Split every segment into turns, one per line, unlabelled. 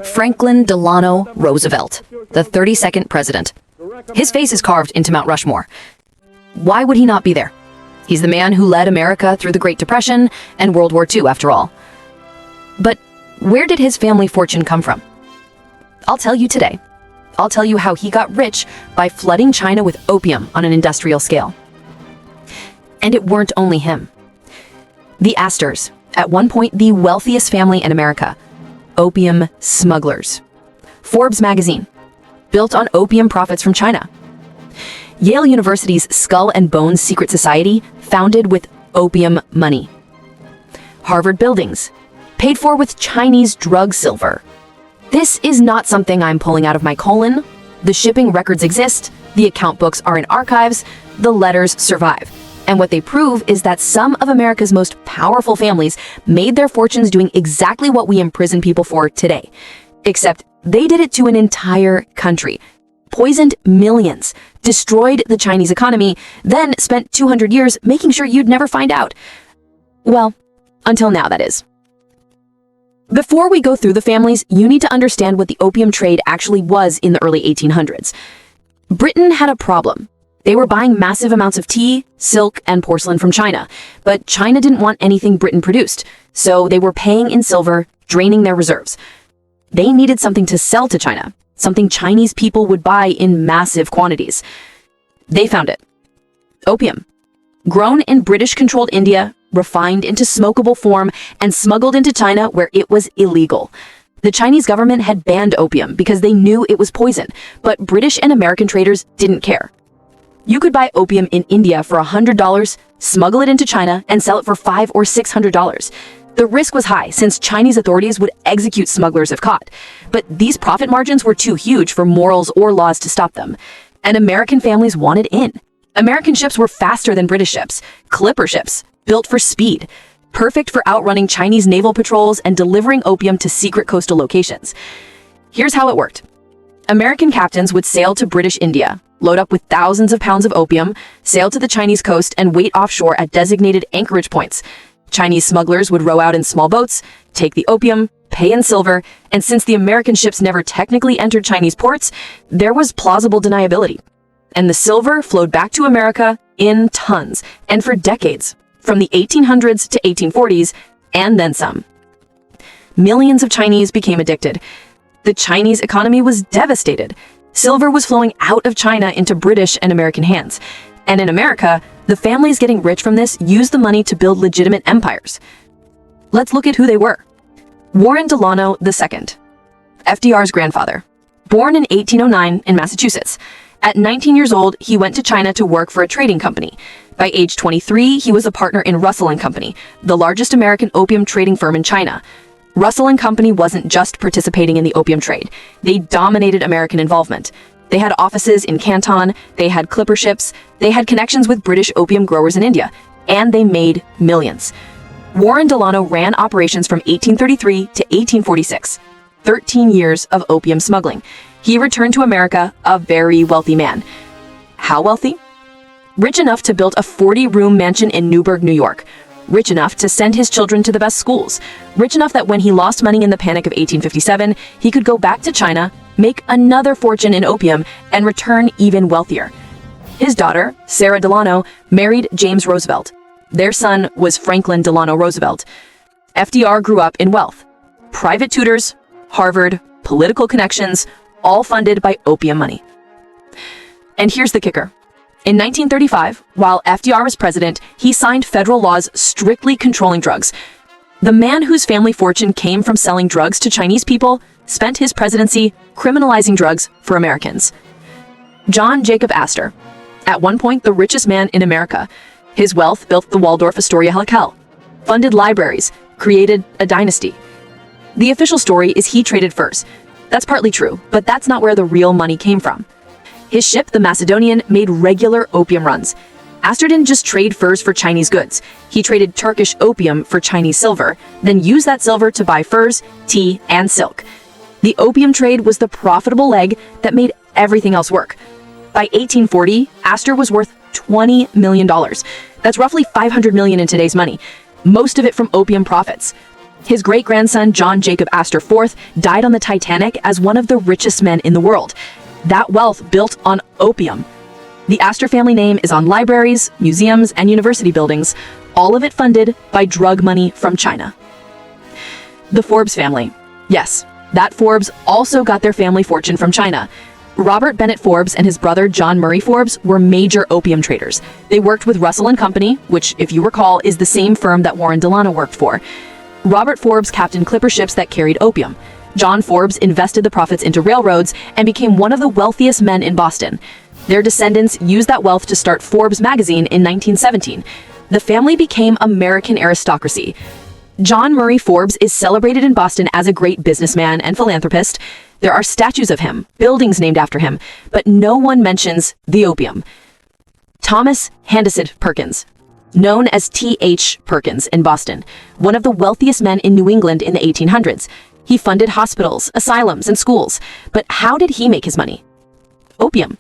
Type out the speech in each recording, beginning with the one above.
Franklin Delano Roosevelt, the 32nd president. His face is carved into Mount Rushmore. Why would he not be there? He's the man who led America through the Great Depression and World War II, after all. But where did his family fortune come from? I'll tell you today. I'll tell you how he got rich by flooding China with opium on an industrial scale. And it weren't only him. The Astors, at one point the wealthiest family in America. Opium smugglers. Forbes magazine, built on opium profits from China. Yale University's Skull and Bones secret society, founded with opium money. Harvard buildings, paid for with Chinese drug silver. This is not something I'm pulling out of my colon. The shipping records exist, the account books are in archives, the letters survive. And what they prove is that some of America's most powerful families made their fortunes doing exactly what we imprison people for today. Except they did it to an entire country, poisoned millions, destroyed the Chinese economy, then spent 200 years making sure you'd never find out. Well, until now, that is. Before we go through the families, you need to understand what the opium trade actually was in the early 1800s. Britain had a problem. They were buying massive amounts of tea, silk, and porcelain from China, but China didn't want anything Britain produced, so they were paying in silver, draining their reserves. They needed something to sell to China, something Chinese people would buy in massive quantities. They found it. Opium. Grown in British-controlled India, refined into smokable form, and smuggled into China where it was illegal. The Chinese government had banned opium because they knew it was poison, but British and American traders didn't care. You could buy opium in India for $100, smuggle it into China, and sell it for $500 or $600. The risk was high since Chinese authorities would execute smugglers if caught, but these profit margins were too huge for morals or laws to stop them. And American families wanted in. American ships were faster than British ships, clipper ships, built for speed, perfect for outrunning Chinese naval patrols and delivering opium to secret coastal locations. Here's how it worked. American captains would sail to British India, load up with thousands of pounds of opium, sail to the Chinese coast, and wait offshore at designated anchorage points. Chinese smugglers would row out in small boats, take the opium, pay in silver, and since the American ships never technically entered Chinese ports, there was plausible deniability. And the silver flowed back to America in tons, and for decades, from the 1800s to 1840s, and then some. Millions of Chinese became addicted. The Chinese economy was devastated. Silver was flowing out of China into British and American hands. And in America, the families getting rich from this used the money to build legitimate empires. Let's look at who they were. Warren Delano II, FDR's grandfather. Born in 1809 in Massachusetts. At 19 years old, he went to China to work for a trading company. By age 23, he was a partner in Russell & Company, the largest American opium trading firm in China. Russell & Company wasn't just participating in the opium trade. They dominated American involvement. They had offices in Canton, they had clipper ships, they had connections with British opium growers in India, and they made millions. Warren Delano ran operations from 1833 to 1846, 13 years of opium smuggling. He returned to America a very wealthy man. How wealthy? Rich enough to build a 40-room mansion in Newburgh, New York. Rich enough to send his children to the best schools. Rich enough that when he lost money in the Panic of 1857, he could go back to China, make another fortune in opium, and return even wealthier. His daughter, Sarah Delano, married James Roosevelt. Their son was Franklin Delano Roosevelt. FDR grew up in wealth. Private tutors, Harvard, political connections, all funded by opium money. And here's the kicker. In 1935, while FDR was president, he signed federal laws strictly controlling drugs. The man whose family fortune came from selling drugs to Chinese people spent his presidency criminalizing drugs for Americans. John Jacob Astor, at one point the richest man in America. His wealth built the Waldorf Astoria Hotel, funded libraries, created a dynasty. The official story is he traded furs. That's partly true, but that's not where the real money came from. His ship, the Macedonian, made regular opium runs. Astor didn't just trade furs for Chinese goods. He traded Turkish opium for Chinese silver, then used that silver to buy furs, tea, and silk. The opium trade was the profitable leg that made everything else work. By 1840, Astor was worth $20 million. That's roughly $500 million in today's money, most of it from opium profits. His great-grandson, John Jacob Astor IV, died on the Titanic as one of the richest men in the world. That wealth built on opium. The Astor family name is on libraries, museums, and university buildings, all of it funded by drug money from China. The Forbes family. Yes, that Forbes also got their family fortune from China. Robert Bennett Forbes and his brother John Murray Forbes were major opium traders. They worked with Russell & Company, which, if you recall, is the same firm that Warren Delano worked for. Robert Forbes captained clipper ships that carried opium. John Forbes invested the profits into railroads and became one of the wealthiest men in Boston. Their descendants used that wealth to start Forbes magazine in 1917. The family became American aristocracy. John Murray Forbes is celebrated in Boston as a great businessman and philanthropist. There are statues of him, buildings named after him, but no one mentions the opium. Thomas Handasyd Perkins, known as T.H. Perkins in Boston, one of the wealthiest men in New England in the 1800s. He funded hospitals, asylums, and schools. But how did he make his money? Opium.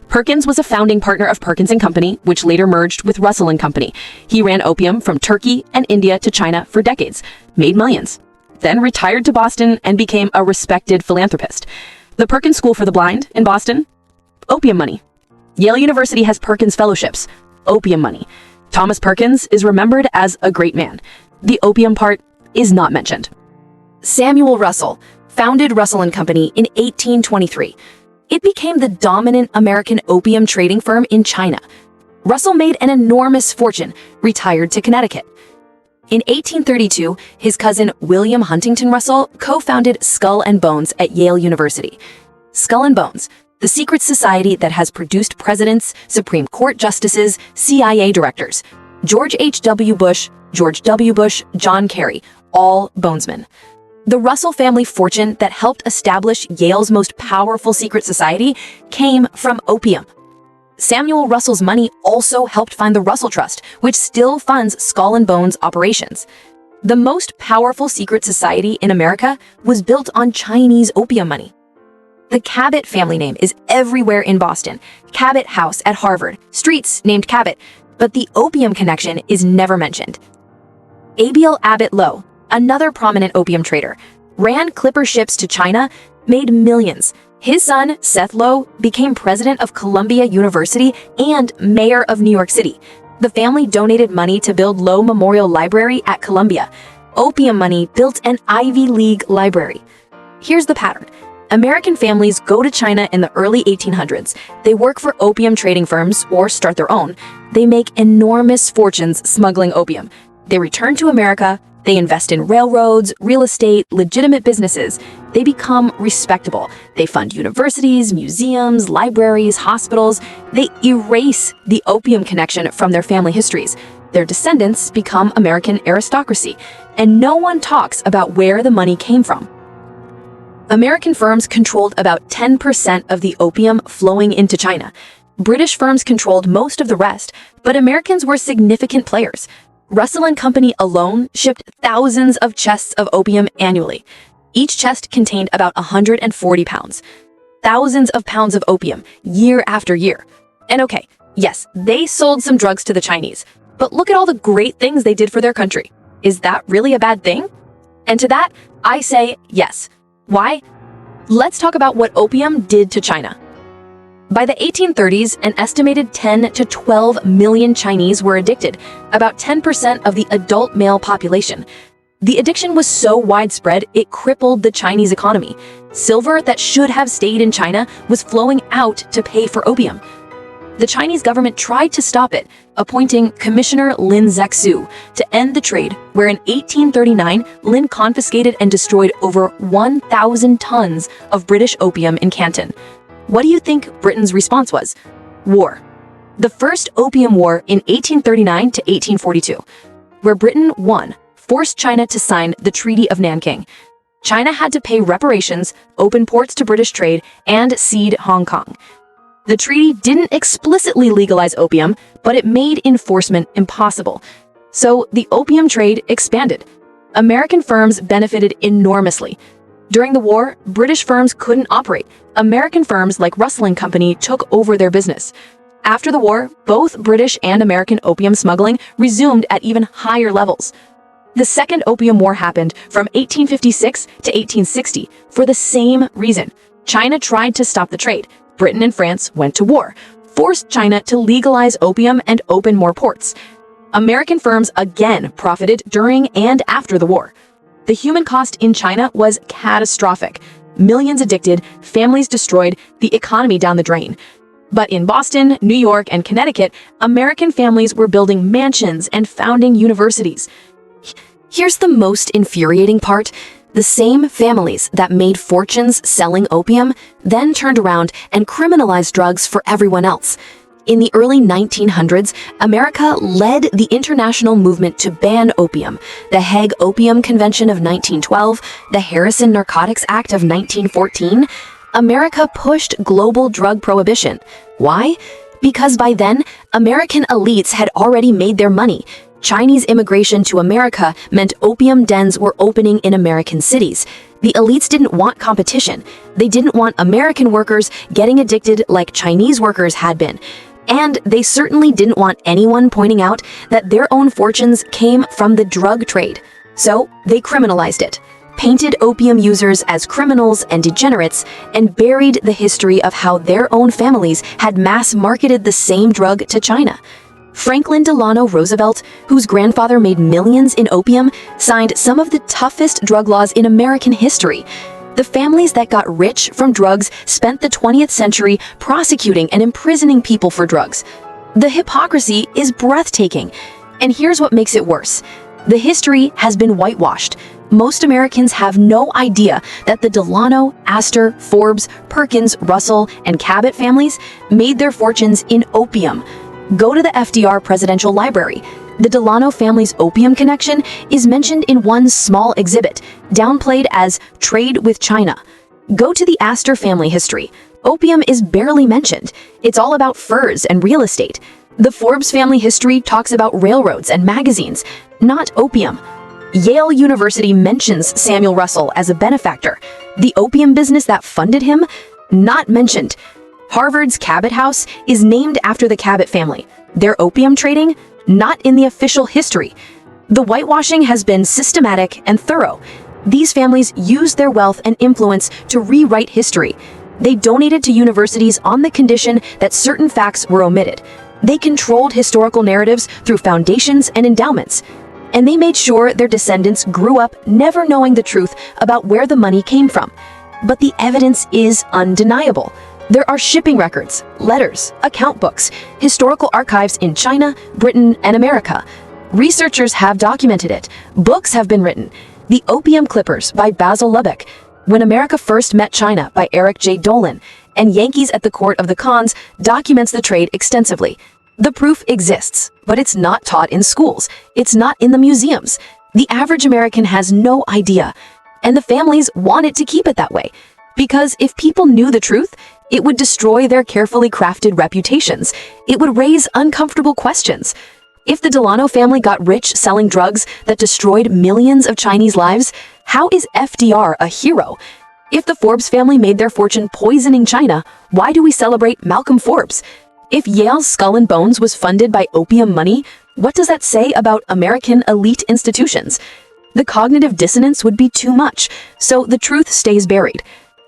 Perkins was a founding partner of Perkins Company, which later merged with Russell & Company. He ran opium from Turkey and India to China for decades, made millions, then retired to Boston and became a respected philanthropist. The Perkins School for the Blind in Boston? Opium money. Yale University has Perkins Fellowships. Opium money. Thomas Perkins is remembered as a great man. The opium part is not mentioned. Samuel Russell founded Russell & Company in 1823. It became the dominant American opium trading firm in China. Russell made an enormous fortune, retired to Connecticut. In 1832, his cousin William Huntington Russell co-founded Skull and Bones at Yale University. Skull and Bones, the secret society that has produced presidents, Supreme Court justices, CIA directors, George H.W. Bush, George W. Bush, John Kerry, all bonesmen. The Russell family fortune that helped establish Yale's most powerful secret society came from opium. Samuel Russell's money also helped fund the Russell Trust, which still funds Skull and Bones operations. The most powerful secret society in America was built on Chinese opium money. The Cabot family name is everywhere in Boston. Cabot House at Harvard, streets named Cabot, but the opium connection is never mentioned. Abiel Abbott Lowe, another prominent opium trader, ran clipper ships to China, made millions. His son, Seth Lowe, became president of Columbia University and mayor of New York City. The family donated money to build Lowe Memorial Library at Columbia. Opium money built an Ivy League library. Here's the pattern. American families go to China in the early 1800s. They work for opium trading firms or start their own. They make enormous fortunes smuggling opium. They return to America. They invest in railroads, real estate, legitimate businesses. They become respectable. They fund universities, museums, libraries, hospitals. They erase the opium connection from their family histories. Their descendants become American aristocracy, and no one talks about where the money came from. American firms controlled about 10% of the opium flowing into China. British firms controlled most of the rest, but Americans were significant players. Russell & Company alone shipped thousands of chests of opium annually. Each chest contained about 140 pounds. Thousands of pounds of opium, year after year. And okay, yes, they sold some drugs to the Chinese, but look at all the great things they did for their country. Is that really a bad thing? And to that, I say yes. Why? Let's talk about what opium did to China. By the 1830s, an estimated 10 to 12 million Chinese were addicted, about 10% of the adult male population. The addiction was so widespread, it crippled the Chinese economy. Silver that should have stayed in China was flowing out to pay for opium. The Chinese government tried to stop it, appointing Commissioner Lin Zexu to end the trade, where in 1839, Lin confiscated and destroyed over 1,000 tons of British opium in Canton. What do you think Britain's response was? War. The First Opium War in 1839 to 1842, where Britain won, forced China to sign the Treaty of Nanking. China had to pay reparations, open ports to British trade, and cede Hong Kong. The treaty didn't explicitly legalize opium, but it made enforcement impossible. So the opium trade expanded. American firms benefited enormously. During the war, British firms couldn't operate. American firms like Russell & Company took over their business. After the war, both British and American opium smuggling resumed at even higher levels.
The Second Opium War happened from 1856 to 1860 for the same reason. China tried to stop the trade. Britain and France went to war, forced China to legalize opium and open more ports. American firms again profited during and after the war. The human cost in China was catastrophic. Millions addicted, families destroyed, the economy down the drain. But in Boston, New York, and Connecticut, American families were building mansions and founding universities.
Here's the most infuriating part. The same families that made fortunes selling opium then turned around and criminalized drugs for everyone else. In the early 1900s, America led the international movement to ban opium. The Hague Opium Convention of 1912, the Harrison Narcotics Act of 1914. America pushed global drug prohibition. Why? Because by then, American elites had already made their money. Chinese immigration to America meant opium dens were opening in American cities. The elites didn't want competition. They didn't want American workers getting addicted like Chinese workers had been. And they certainly didn't want anyone pointing out that their own fortunes came from the drug trade. So they criminalized it, painted opium users as criminals and degenerates, and buried the history of how their own families had mass-marketed the same drug to China. Franklin Delano Roosevelt, whose grandfather made millions in opium, signed some of the toughest drug laws in American history. The families that got rich from drugs spent the 20th century prosecuting and imprisoning people for drugs. The hypocrisy is breathtaking. And here's what makes it worse. The history has been whitewashed. Most Americans have no idea that the Delano, Astor, Forbes, Perkins, Russell, and Cabot families made their fortunes in opium. Go to the FDR Presidential Library. The Delano family's opium connection is mentioned in one small exhibit, downplayed as trade with China. Go to the Astor family history. Opium is barely mentioned. It's all about furs and real estate. The Forbes family history talks about railroads and magazines, not opium. Yale University mentions Samuel Russell as a benefactor. The opium business that funded him, not mentioned. Harvard's Cabot House is named after the Cabot family. Their opium trading, not in the official history. The whitewashing has been systematic and thorough. These families used their wealth and influence to rewrite history. They donated to universities on the condition that certain facts were omitted. They controlled historical narratives through foundations and endowments. And they made sure their descendants grew up never knowing the truth about where the money came from. But the evidence is undeniable. There are shipping records, letters, account books, historical archives in China, Britain, and America. Researchers have documented it. Books have been written. The Opium Clippers by Basil Lubbock, When America First Met China by Eric J. Dolan, and Yankees at the Court of the Khans documents the trade extensively. The proof exists, but it's not taught in schools. It's not in the museums. The average American has no idea, and the families wanted to keep it that way. Because if people knew the truth, it would destroy their carefully crafted reputations. It would raise uncomfortable questions. If the Delano family got rich selling drugs that destroyed millions of Chinese lives, how is FDR a hero? If the Forbes family made their fortune poisoning China, why do we celebrate Malcolm Forbes? If Yale's Skull and Bones was funded by opium money, what does that say about American elite institutions? The cognitive dissonance would be too much, so the truth stays buried.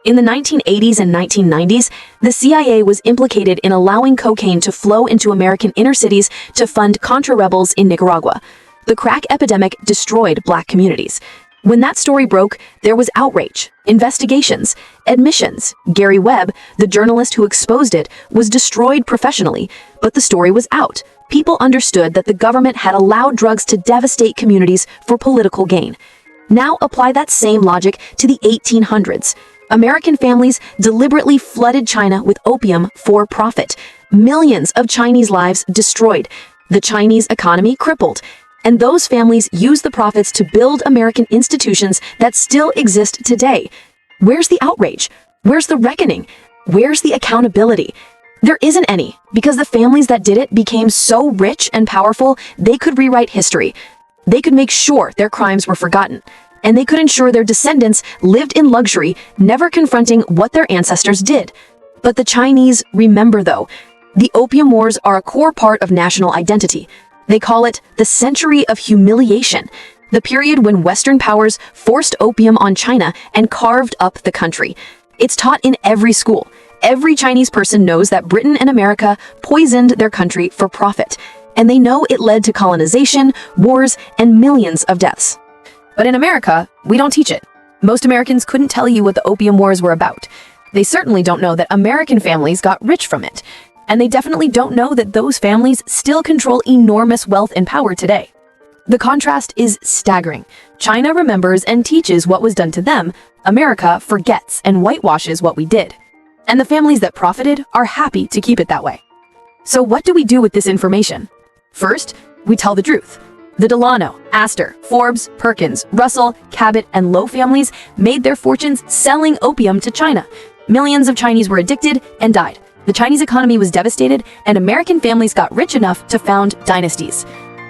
In the 1980s and 1990s, the CIA was implicated in allowing cocaine to flow into American inner cities to fund Contra rebels in Nicaragua. The crack epidemic destroyed Black communities. When that story broke, there was outrage, investigations, admissions. Gary Webb, the journalist who exposed it, was destroyed professionally, but the story was out. People understood that the government had allowed drugs to devastate communities for political gain. Now apply that same logic to the 1800s. American families deliberately flooded China with opium for profit. Millions of Chinese lives destroyed. The Chinese economy crippled. And those families used the profits to build American institutions that still exist today. Where's the outrage? Where's the reckoning? Where's the accountability? There isn't any, because the families that did it became so rich and powerful, they could rewrite history. They could make sure their crimes were forgotten. And they could ensure their descendants lived in luxury, never confronting what their ancestors did. But the Chinese remember, though. The opium wars are a core part of national identity. They call it the century of humiliation.
the period when Western powers forced opium on China and carved up the country. It's taught in every school. Every Chinese person knows that Britain and America poisoned their country for profit, and they know it led to colonization, wars, and millions of deaths. But in America, we don't teach it. Most Americans couldn't tell you what the opium wars were about. They certainly don't know that American families got rich from it. And they definitely don't know that those families still control enormous wealth and power today. The contrast is staggering. China remembers and teaches what was done to them. America forgets and whitewashes what we did. And the families that profited are happy to keep it that way. So what do we do with this information? First, we tell the truth. The Delano, Astor, Forbes, Perkins, Russell, Cabot, and Low families made their fortunes selling opium to China. Millions of Chinese were addicted and died. The Chinese economy was devastated, and American families got rich enough to found dynasties.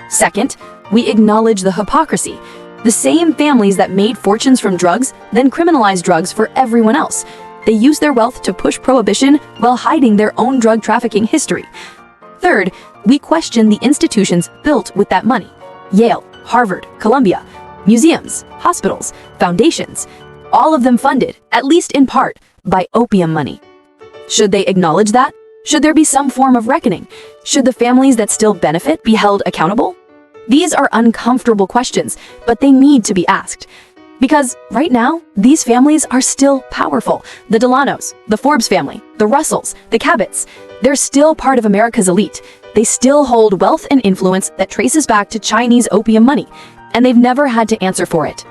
Second, we acknowledge the hypocrisy. The same families that made fortunes from drugs then criminalized drugs for everyone else. They used their wealth to push prohibition while hiding their own drug trafficking history. Third, we question the institutions built with that money. Yale, Harvard, Columbia, museums, hospitals, foundations, all of them funded, at least in part, by opium money. Should they acknowledge that? Should there be some form of reckoning? Should the families that still benefit be held accountable? These are uncomfortable questions, but they need to be asked. Because right now, these families are still powerful. The Delanos, the Forbes family, the Russells, the Cabots, they're still part of America's elite. They still hold wealth and influence that traces back to Chinese opium money, and they've never had to answer for it.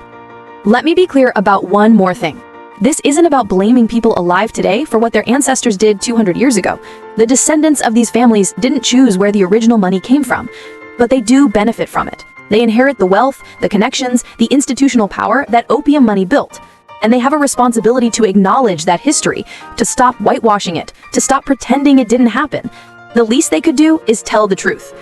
Let me be clear about one more thing. This isn't about blaming people alive today for what their ancestors did 200 years ago. The descendants of these families didn't choose where the original money came from, but they do benefit from it. They inherit the wealth, the connections, the institutional power that opium money built. And they have a responsibility to acknowledge that history, to stop whitewashing it, to stop pretending it didn't happen. The least they could do is tell the truth.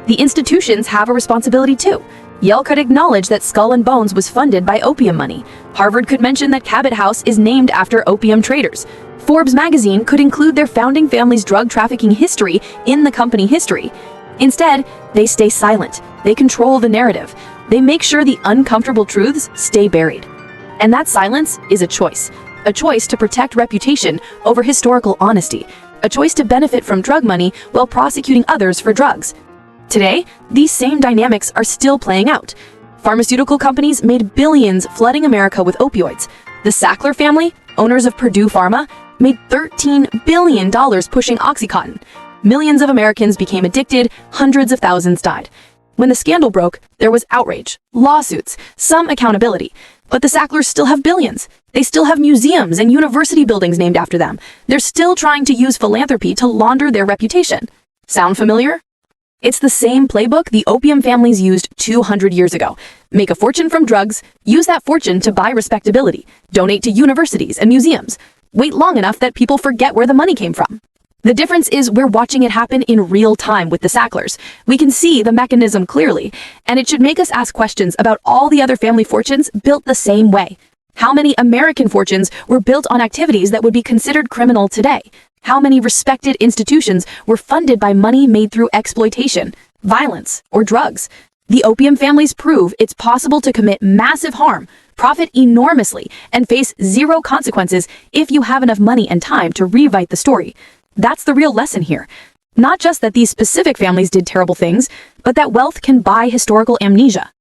The institutions have a responsibility too. Yale could acknowledge that Skull and Bones was funded by opium money. Harvard could mention that Cabot House is named after opium traders. Forbes magazine could include their founding family's drug trafficking history in the company history. Instead, they stay silent. They control the narrative. They make sure the uncomfortable truths stay buried. And that silence is a choice to protect reputation over historical honesty, a choice to benefit from drug money while prosecuting others for drugs. Today, these same dynamics are still playing out. Pharmaceutical companies made billions flooding America with opioids. The Sackler family, owners of Purdue Pharma, made $13 billion pushing OxyContin. Millions of Americans became addicted, hundreds of thousands died. When the scandal broke, there was outrage, lawsuits, some accountability. But the Sacklers still have billions. They still have museums and university buildings named after them. They're still trying to use philanthropy to launder their reputation. Sound familiar? It's the same playbook the opium families used 200 years ago. Make a fortune from drugs, use that fortune to buy respectability, donate to universities and museums. Wait long enough that people forget where the money came from. The difference is we're watching it happen in real time with the Sacklers. We can see the mechanism clearly, and it should make us ask questions about all the other family fortunes built the same way. How many American fortunes were built on activities that would be considered criminal today? How many respected institutions were funded by money made through exploitation, violence, or drugs? The opium families prove it's possible to commit massive harm, profit enormously, and face zero consequences if you have enough money and time to rewrite the story. That's the real lesson here. Not just that these specific families did terrible things, but that wealth can buy historical amnesia.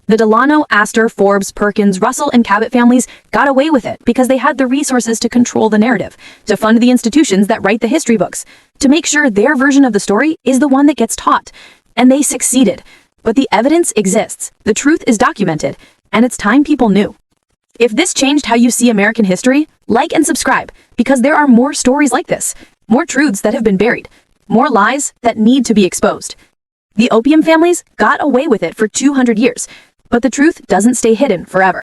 The Delano, Astor, Forbes, Perkins, Russell, and Cabot families got away with it because they had the resources to control the narrative, to fund the institutions that write the history books, to make sure their version of the story is the one that gets taught. And they succeeded. But the evidence exists, the truth is documented, and it's time people knew. If this changed how you see American history, like and subscribe, because there are more stories like this, more truths that have been buried, more lies that need to be exposed. The opium families got away with it for 200 years, but the truth doesn't stay hidden forever.